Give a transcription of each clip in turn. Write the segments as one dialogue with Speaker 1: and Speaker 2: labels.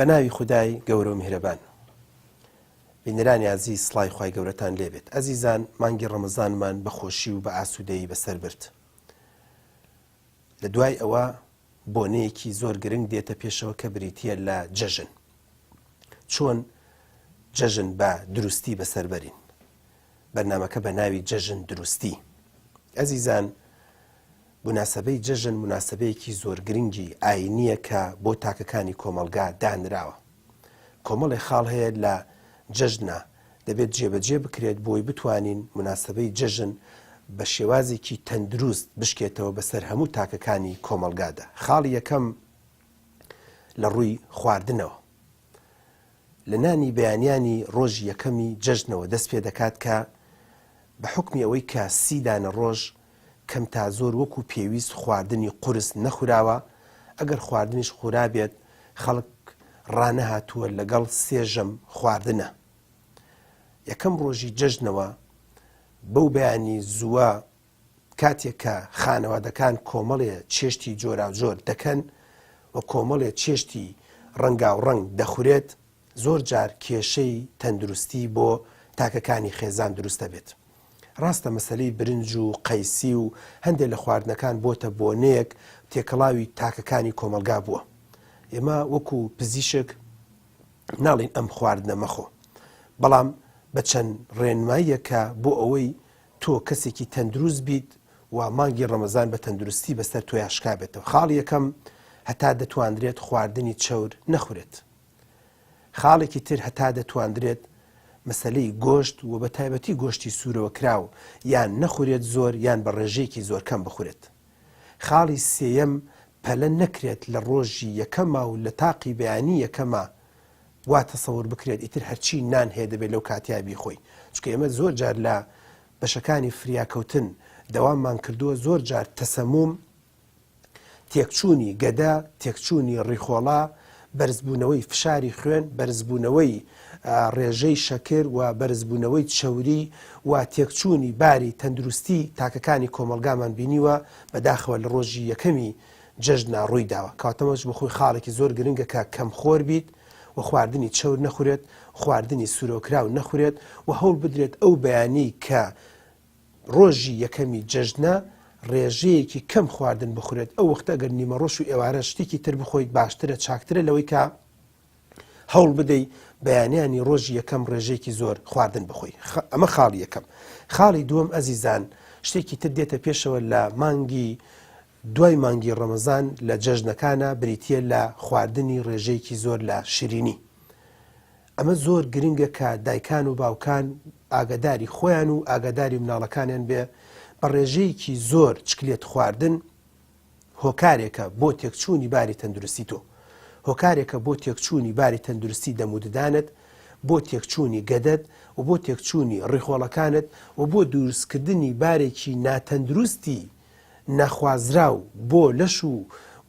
Speaker 1: بەناوی خودای گەورە و میهرەبان. بینەرانی عەزیز، سڵای خوای گەورەتان لێبێت. ئەزیزان، مانگی ڕەمەزانمان بە خۆشی و بە ئاسوودەیی بەسەر برد. لە دوای ئەوە بۆنەیەکی زۆر گرنگ دێتە پێشەوە کە بریتیە لە جەژن. چۆن جەژن بە دروستی بەسەربەرین. بەرنامەکە بە ناوی جەژن دروستی. ئەزیزان، مناسبەی جەژن مناسبەیەکی زۆر گرنگی ئاینیە کە بۆ تاکەکانی کۆمەلگا دانراوە. کۆمەڵی خاڵ هەیە لە جەژنە دەبێت جێبەجێ بکرێت بۆی بتوانین مناسبەی جەژن بە شێوازێکی تەندروست بشکێتەوە بەسەر هەموو تاکەکانی کۆمەلگادا. خاڵی یەکەم لە ڕووی خواردنەوە. لە نانی بەیانیانی ڕۆژی یەکەمی جەژنەوە دەست پێ دەکات کە بە حوکمی ئەوەی کە 30 دانە ڕۆژ کەم تا زۆر وەکو پێویست خواردنی قورس نەخوراوە، ئەگەر خواردنیش خورا بێت خەڵک ڕانەهاتووە لەگەڵ سێژەم خواردنە. یەکەم ڕۆژی جەژنەوە بەو بەیانی زووە کاتێک کە خانەوادەکان کۆمەڵێ چێشتی جۆراوجۆر دەکەن و کۆمەڵێ چێشتی ڕەنگاوڕەنگ دەخورێت، زۆر جار کێشەی تەندروستی بۆ تاکەکانی خێزان دروستە بێت. ڕاستە مەسەلەی برنج و قەیسی و هەندێک لە خواردنەکان بۆتە بۆنەیەک تێکەڵاوی تاکەکانی کۆمەلگا بووە. ئێمە وەکو پزیشک ناڵین ئەم خواردنە مەخۆ، بەڵام بە چەند ڕێنماییەکە بۆ ئەوەی تۆ کەسێکی تەندروست بیت و مانگی ڕەمەزان بە تەندروستی بەسەر تۆ یاشکا بێتەوە. خاڵی یەکەم هەتا دەتوانرێت خواردنی چەور نەخورێت. خاڵێکی تر هەتا دەتوانرێت مەسەلەی گۆشت و بە تایبەتی گۆشتی سوورەوە کراو یان نەخورێت زۆر یان بە ڕێژەیەکی زۆر کەم بخورێت. خاڵی سێیەم پەلە نەکرێت لە ڕۆژی یەکەما و لە تاقی بەیانی یەکەما وا تەسەوور بکرێت ئیتر هەرچی نان هەیە دەبێت لەو کاتیابی خۆی. چونکە ئێمە زۆر جار لە بەشەکانی فریاکەوتن دەواممان کردووە، زۆر جار تەسەموم، تێکچوونی گەدا، تێکچوونی ڕیخۆڵا، بەرزبوونەوەی فشاری خوێن، بەرزبوونەوەی ڕێژەی شەکر و بەرزبوونەوەی چەوری و تێکچوونی باری تەندروستی تاکەکانی کۆمەلگامان بینیوە بەداخەوە لە ڕۆژی یەکەمی جەژنا ڕووی داوە. کاتەمەش بخۆی خاڵێکی زۆر گرنگە کە کەم خۆر بیت و خواردنی چەور نەخورێت، خواردنی سوورەوەکراو نەخورێت و هەوڵ بدرێت ئەو بەیانی کە ڕۆژی یەکەمی جەژنە ڕێژەیەکی کەم خواردن بخورێت. ئەو وەختە ئەگەر نیمە ڕۆژ و ئێوارە شتێکی تر بخۆیت باشترە، چاکترە لەوەی کە هەوڵ بدەیت بەیانیانی ڕۆژی یەکەم ڕێژەیەکی زۆر خواردن بخۆی. ئەمە خاڵی یەکەم. خاڵی دووەم ئەزیزان، شتێکی تر دێتە پێشەوە لە مانگی دوای مانگی ڕەمەزان لە جەژنەکانە بریتیە لە خواردنی ڕێژەیەکی زۆر لە شیرینی. ئەمە زۆر گرنگە کە دایکان و باوکان ئاگاداری خۆیان و ئاگاداری مناڵەکانیان بێ بە ڕێژەیەکی زۆر چکلێت خواردن هۆکارێکە بۆ تێکچوونی باری تەندروستی تۆ، هۆکارێکە بۆ تێکچوونی باری تەندروستی دەموددانت، بۆ تێکچوونی گەدەت و بۆ تێکچوونی ڕیخۆڵەکانت و بۆ دروستکردنی بارێکی ناتەندروستی نەخوازراو بۆ لەش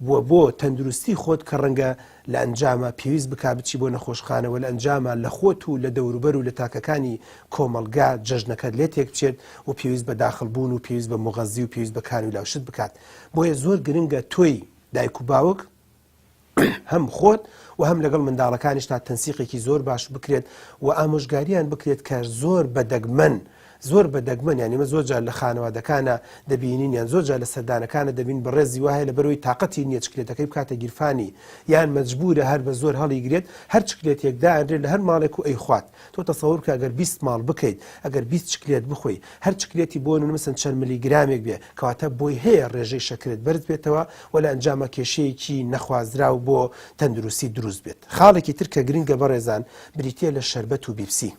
Speaker 1: و بۆ تەندروستی خۆت کە ڕەنگە لە ئەنجامە پێویست بک بچی بۆ نەخۆشخانەوە، لە ئەنجامە لە خۆت و لە دەوروبەر و لە تاکەکانی کۆمەلگا جەژنەکەت لێ تێک بچێت و پێویست بە داخڵبوون و پێویست بە مغەزی و پێویست بە کانولاوشت بکات. بۆیە زۆر گرنگە تۆی دایک و باوک هەم خۆت و هەم لەگەڵ منداڵەکانیشتا تەنسیقێکی زۆر باش بکرێت و ئامۆژگاریان بکرێت کە زۆر بەدەگمەن یعنی مە زۆر جار لە خانەوادەکانە دەبینین یان زۆر جار لە سەردانەکانە دەبین بە ڕێزی وایە لە بەرەوەی تااقەتی نییە چکلێتەکەی بکاتە گیرفانی یان مەجبورە هەر بە زۆر هەڵیگرێت، هەر چکلێتێکدا ئەندرێت لە هەر ماڵێک و ئەی خوات. تۆ تەسەوور کە ئەگەر 20 ماڵ بکەیت، ئەگەر 20 چکلێت بخۆی، هەر چکلێتی بۆ مثلا چەند میلیگرامێک بێ کەواتە بۆی هەیە ڕێژەی شەکرت بەرز بێتەوە و لە ئەنجامە کێشەیەکی نەخوازراو بۆ تەندروستی دروست بێت. خاڵێکی تر کە گرنگە بەڕێزان بریتیە لە شەربەت و بیپسی.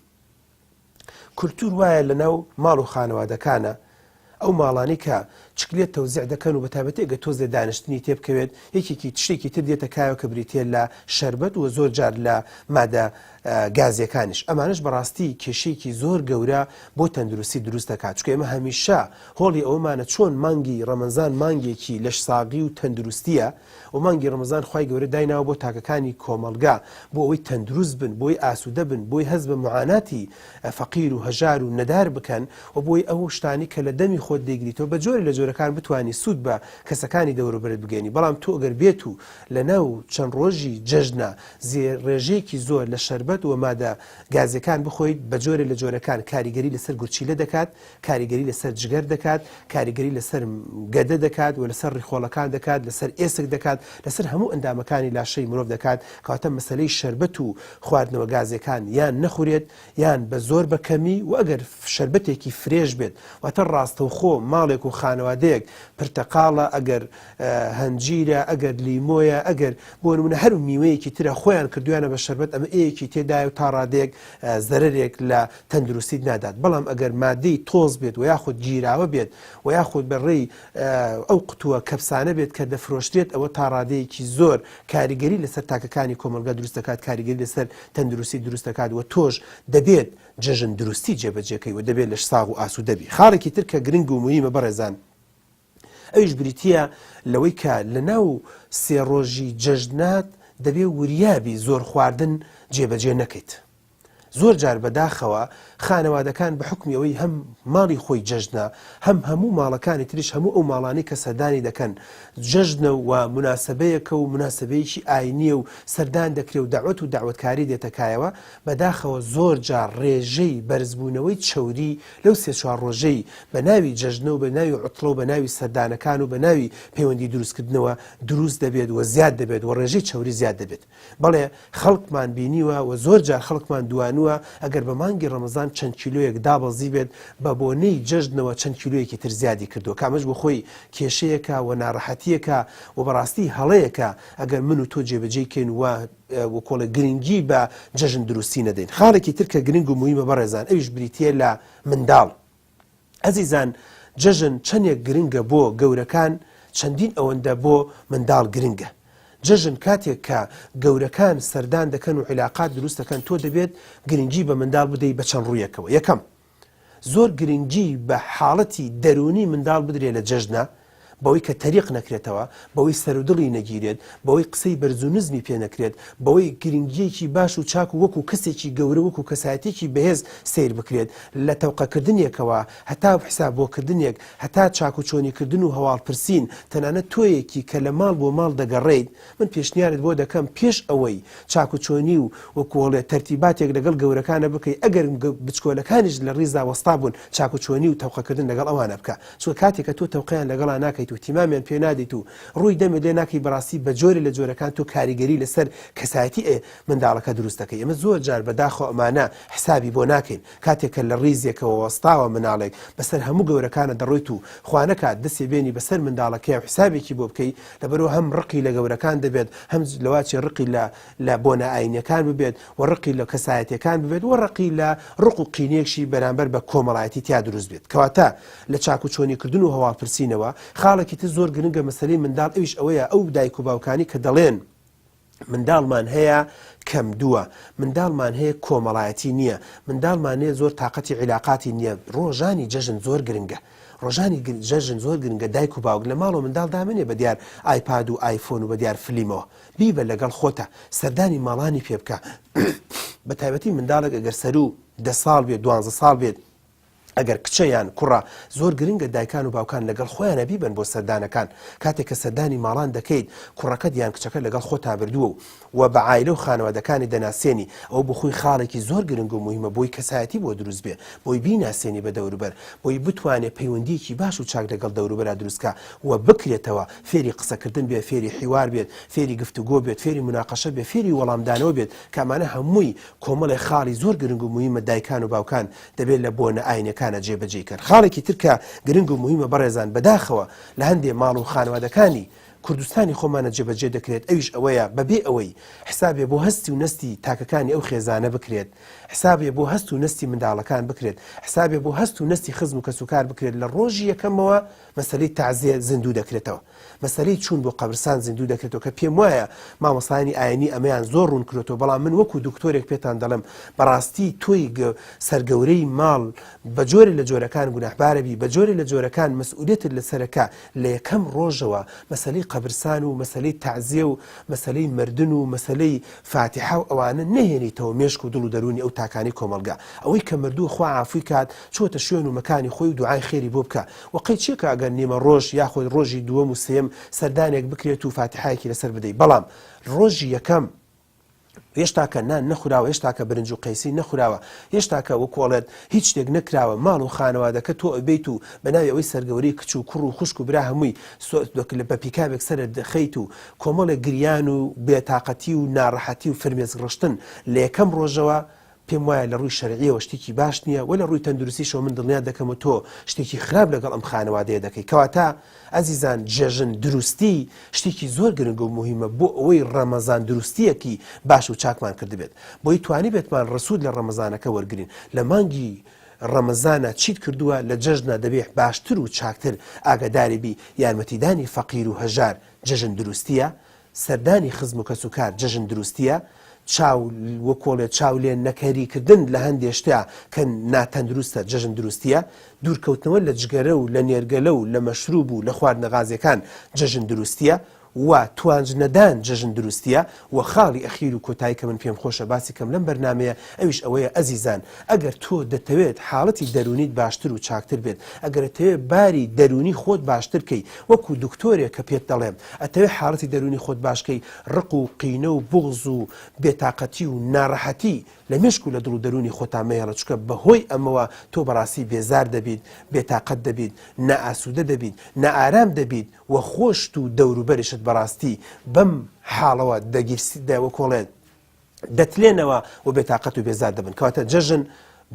Speaker 1: کولتور وایە لەناو ماڵ و خانەوادەکانە ئەو ماڵانی کە چکلێت تەوزیع دەکەن و بەتابەتی ئەگە تۆز لە دانیشتنی تێبکەوێت یەکێکی تشتێکی تر دێتە کایەوە کە بریتیە لە شەربەت و زۆر جار لە مادە گازیەکانیش. ئەمانش بەڕاستی کێشەیەکی زۆر گەورە بۆ تەندروستی دروست دەکات. چونکە ئێمە هەمیشە هۆڵی ئەومانە چۆن مانگی ڕەمەزان مانگێکی لەش ساغی و تەندروستیە و مانگی ڕەمەزان خوای گەورە دایناوە بۆ تاکەکانی کۆمەلگا بۆ ئەوەی تەندروست بن، بۆی ئاسوودە بن، بۆی هەز بە معاناتی فەقیر و هەژار و نەدار بکەن و بۆی ئەو شتانی کە لە دەمی خۆت دەیگریتەوە بە جۆرە لە جۆرەکان بتوانی سوود بە کەسەکانی دەوروبەرت بگەینی بەڵام تۆ ئەگەر بێت و لە ناو چەند ڕۆژی جەژنە ڕێژەیەکی زۆر لە شەربەت و مادە گازەکان بخۆیت بە جۆرە لە جۆرەکان کاریگەری لەسەر گورچیلە دەکات کاریگەری لەسەر جگەر دەکات کاریگەری لەسەر گەدە دەکات و لەسەر ڕیخۆڵەکان دەکات لەسەر ئێسک دەکات لەسەر هەموو ئەندامەکانی لاشەی مرۆڤ دەکات کەواتە مەسەلەی شەربەت و خواردنەوە گازەکان یان نەخورێت یان بە زۆر بەکەمی و ئەگەر شەربەتێکی فرێژ بێت واتە ڕاستەوخۆ ماڵێک و خانەوادەیەک پرتەقاڵە ئەگەر هەنجیرە ئەگەر لیمۆیە ئەگەر بۆ نمونە هەر میوەیەکی ترە خۆیان کردویانە بە شەربەت ئەمە ئەیەکی تێدایە و تا ڕادێک زەرێک لە تەندروستیت نادات بەڵام ئەگەر مادەی تۆز بێت و یاخود گیراوە بێت و یاخود بەڕێی ئەو قوتووە کەپسانە بێت کە دەفرۆشتێت ئەوە تا ڕادەیەکی زۆر کاریگەری لەسەر تاکەکانی کۆمەلگا دروست دەکات کاریگەری لەسەر تەندروستی دروست دەکات و تۆش دەبێت جەژن دروستی جێبەجێکەی و دەبێت لە ساغ و ئاسوودەبی خاڵێکی تر کە گرنگ و موهیمە بەڕێزان ئەویش بریتیە لەوەی کە لە ناو سێ ڕۆژی جەژنات دەبێ وریابی زۆر خواردن جێبەجێ نەکەیت زۆر جار بەداخەوە خانەوادەکان بە حکمی ئەوەی هەم ماڵی خۆی جەژنە هەم هەموو ماڵەکانی تریش هەموو ئەو ماڵانی کە سەردانی دەکەن جەژنە و مناسبەیەکە و مناسبەیەکی ئاینیە و سەردان دەکرێت و داوەت و داوەتکاری دێتەکایەوە بەداخەوە زۆر جار ڕێژەی بەرزبوونەوەی چەوری لەو سێ چوار ڕۆژەی بە ناوی جەژنە و بە ناوی عوتڵە و بە ناوی سەردانەکان و بە ناوی پەیوەندی دروستکردنەوە دروست دەبێت و زیاد دەبێت و ڕێژەی چەوری زیاد دەبێت بەڵێ خەڵکمان بینیوە و زۆر جار خەڵکمان دوانووە ئەگەر بە مانگی ڕەمەزان چەند کیلۆیەک دابەزی بێت بە بۆنەی جەژنەوە چەند کیلۆیەکی تر زیادی کردو کامەش بۆ خۆی کێشەیەکە و ناڕەحەتیەکە و بەڕاستی هەڵەیەکە ئەگەر من و تۆ جێبەجێکەین و کۆڵە گرنگی بە جەژن دروستی نەدەین خاڵێکی تر کە گرنگ و موهیمە بەڕێزان ئەویش بریتیە لە منداڵ ئەزیزان جەژن چەندێک گرنگە بۆ گەورەکان چەندین ئەوەندە بۆ منداڵ گرنگە جەژن کاتێک کە گەورەکان سەردان دەکەن و عیلاقات دروست دەکەن تۆ دەبێت گرنگی بە منداڵ بدەیت بە چەند ڕوویەکەوە یەکەم زۆر گرنگی بە حاڵەتی دەرونی منداڵ بدرێت لە جەژنە بەوەی کە تەریق نەکرێتەوە بەوەی سەرودڵی نەگیرێت بەوەی قسەی بەرزونزمی پێ نەکرێت بەوەی گرنگیەکی باش و چاک و وەکو کەسێکی گەورە وەکو کەسایەتێکی بەهێز سیر بکرێت لە تەوقەکردنیەکەوە هەتا حسابۆکردنێک هەتا چاک و چۆنیکردن و هەواڵپرسین تەنانەت تۆیەکی کە لە ماڵ بۆ ماڵ دەگەڕێیت من پێشنیارت بۆ دەکەم پێش ئەوەی چاک و چۆنی و وەکوڵێ تەرتیباتێک لەگەڵ گەورەکانە بکەیت ئەگەر بچکۆلەکانیش لە ڕیزا وەستا بوون چاک و چۆنی و تەوقەکردن لەگەڵ ئەوانە بکە چۆ کاتێککە تۆ تەوقیان لەگەڵا ناکەیت و تیمامیان پێ نادەیت و ڕووی دەمێت لێ ناکەی بەڕاستی بە جۆرە لە جۆرەکان تۆ کاریگەری لەسەر کەسایەتی منداڵەکە دروست دەکەی ئەمە زۆر جار بەداخۆ ئەمانە حسابی بۆ ناکەین کاتێککە لە ڕیزێکەوە وەستاوە مناڵێک بەسەر هەموو گەورەکانە دەڕۆیت و خوانەکات دەسێ بێنی بەسەر منداڵەکەی و حسابێکی بۆ بکەی لەبەرەوە هەم ڕقی لە گەورەکان دەبێت هەم لەواچی ڕقی لە بۆنە ئاینەکان ببێت و ڕقی لە کەسایەتەکان ببێت و ڕقی لە ڕق و قینێکشی بەرامبەر بە کۆمەڵایەتی تیا دروست بێت کەواتە لە چاک و چۆنیکردن و هەواڵپرسینەوە خاڵێکی تر زۆر گرنگە مەسەلەی منداڵ ئەویش ئەوەیە ئەو دایک و باوکانی کە دەڵێن منداڵمان هەیە کەم دووە منداڵمان هەیە کۆمەڵایەتی نییە منداڵمان هەیە زۆر تااقەتی عیلاقاتی نییە ڕۆژانی جەژن زۆر گرنگە ڕۆژانی جەژن زۆر گرنگە دایک و باوک لە ماڵەوە منداڵ دامنێ بە دیار ئایپاد و ئایفۆن و بە دیار فلیمەوە بیبە لەگەڵ خۆتە سەردانی ماڵانی پێ بکە بە تایبەتی منداڵێک ئەگەر سەر و 10 ساڵ بێت 12 ساڵ بێت ئەگەر کچەیان کوڕە زۆر گرنگە دایکان و باوکان لەگەڵ خۆیانە بیبن بۆ سەردانەکان کاتێک کە سەردانی ماڵان دەکەیت کوڕەکەت یان کچەکە لەگەڵ خۆتا بردووە و بە عایلە و خانەوادەکانی دەناسێنی ئەو بخۆی خاڵێکی زۆر گرنگ و مهمە بۆی کەسایەتی بۆ دروست بێ بۆی بیناسێنی بە دەوروبەر بۆی بتوانێت پەیوەندیکی باش و چاک لەگەڵ دەوروبەرا دروستکە و بکرێتەوە فێری قسەکردن بێت فێری حیوار بێت فێری گفتوگۆ بێت فێری مناقەشە بێت فێری وەڵامدانەوە بێت کامانە هەمووی کۆمەڵی خاڵی زۆر گرنگ و مهمە دایکان و باوکان دەبێت لە بۆنە ئاینەکانە جێبەجێ کرد خاڵێکی ترکە گرنگ و مهمە بەڕێزان بەداخەوە لە هەندێک ماڵ و خانەوادەکانی کوردستانی خۆمانە جێبەجێ دەکرێت ئەویش ئەوەیە بەبێ ئەوەی حسابێ بۆ هەستی و نستی تاکەکانی ئەو خێزانە بکرێت حسابێ بۆ هەست و نستی منداڵەکان بکرێت حسابێ بۆ هەست و نستی خزم و کەسوکار بکرێت لە ڕۆژی یەکەمەوە مەسەلەی تەعزیە زیندوو دەکرێتەوە مەسەلەی چوون بۆ قەبرستان زیندوو دەکرێتەوە کە پێم وایە مامۆستایانی ئاینی ئەمەیان زۆر ڕوون کردێتەوە بەڵام من وەکو دکتۆرێک پێتان دەڵێم بەڕاستی تۆی سەرگەورەی ماڵ بە جۆرێ لە جۆرەکان گوناحبارەبی بە جۆرێ لە جۆرەکان مەسئولیەتت لەسەرەکە لە یەکەم ڕۆژەوە مەسەلەی خەبرسان و مەسلەی تعزیە و مەسلەی مردن و مەسلەی فاتحە و ئەوانە نەهێنیتەوە مێشک و دڵ و دەرونی ئەو تاکانی کۆمەلگا ئەوەی کە مردوو خوا عافوی کات چۆتە شوێن و مەکانی خۆی و دوعای خێری بۆ بکە وەقەی چیەکە ئەگەر نیمە ڕۆژ یاخۆی ڕۆژی دووەم و سێم سەردانێک بکرێت و فاتحایەکی لەسەر بدەیت بەڵام ڕۆژی یەکەم هێشتا کە نان نەخوراوە هێشتا کە برنج و قەیسی نەخوراوە هێشتا کە وەکۆڵێت هیچ شتێک نەکراوە ماڵ و خانەوادەکە تۆ ئەبیت و بەناوی ئەوەی سەرگەوری کچ و کوڕ و خوشک و برا هەمووی بە پیکابێک سەرت دەخەیت و کۆمەڵێک گریان و بێتاقەتی و ناڕەحەتی و فرمێز ڕشتن لە یەکەم ڕۆژەوە پێم وایە لە ڕووی شەرعیەوە شتێکی باش نییە و لە ڕووی تەندروستیشەوە من دڵنیا دەکەم و تۆ شتێکی خراپ لەگەڵ ئەم خانەوادەیە دەکەی کەواتە ئەزیزان جێژن دروستی شتێکی زۆر گرنگ و مهمە بۆ ئەوەی ڕەمەزان دروستیەکی باش و چاکمان کردبێت بۆی توانی بێتمان ڕسوود لە ڕەمەزانەکە وەرگرین لە مانگی ڕەمەزانە چیت کردووە لە جەژنە دەبێت باشتر و چاکتر ئاگاداری بی یارمەتیدانی فەقیر و هەژار جەژن دروستیە سەردانی خزم و کەسوکار جەژن دروستیە چاو وەکۆڵێت چاولێن نەکەریکردن لە هەندێک شتیا کە ناتەندروستە جەژن دروستیە دوورکەوتنەوە لە جگەرە و لە نێرگەلە و لە مەشروب و لە خواردنە غازیەکان جەژن دروستیە و توانجنەدان جەژن دروستیە و خاڵی ئەخیر و کۆتایی کە من پێم خۆشە باسی کەم لەم بەرنمەیە ئەویش ئەوەیە ئەزیزان ئەگەر تۆ دەتەوێت حاڵەتی دەرونیت باشتر و چاکتر بێت ئەگەر دەتەوێت باری دەرونی خۆت باشتر کەی وەکو دکتۆرێک کە پێت دەڵێم ئەتەوێت حاڵەتی دەرونی خۆت باشکەی ڕق و قینە و بغز و بێتاقەتی و ناڕەحەتی لە مشک و لە دڵ و دەرونی خۆتان مەهێڵە چکە بەهۆی ئەمەوە تۆ بەڕاستی بێزار دەبیت بێتاقەت دەبیت نائاسوودە دەبیت نائارام دەبیت و خۆشت و دەوروبەریشت بەڕاستی بەم حاڵەوە دەوەکۆڵێت دەتلێنەوە و بێتاقەت و بێزار دەبن کەواتە جەژن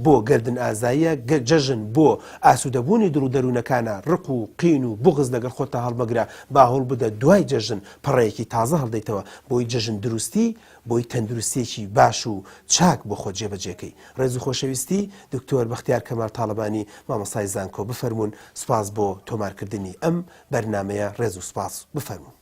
Speaker 1: بۆ گردن ئازاییە جەژن بۆ ئاسوودەبوونی دڵ و دەروونەکانە ڕق و قین و بغز لەگەڵ خۆتە هەڵبەگرە با هەوڵ بدە دوای جەژن پەڕەیەکی تازە هەڵدەیتەوە بۆی جەژن دروستی بۆی تەندروستێکی باش و چاک بۆ خۆت جێبەجێکەی ڕێز و خۆشەویستی دکتۆر بەختیار کەمال تاڵەبانی مامۆستای زانکۆ بفەرمونون سوپاس بۆ تۆمارکردنی ئەم بەرنمەیە ڕێز و سوپاس بفەرمونون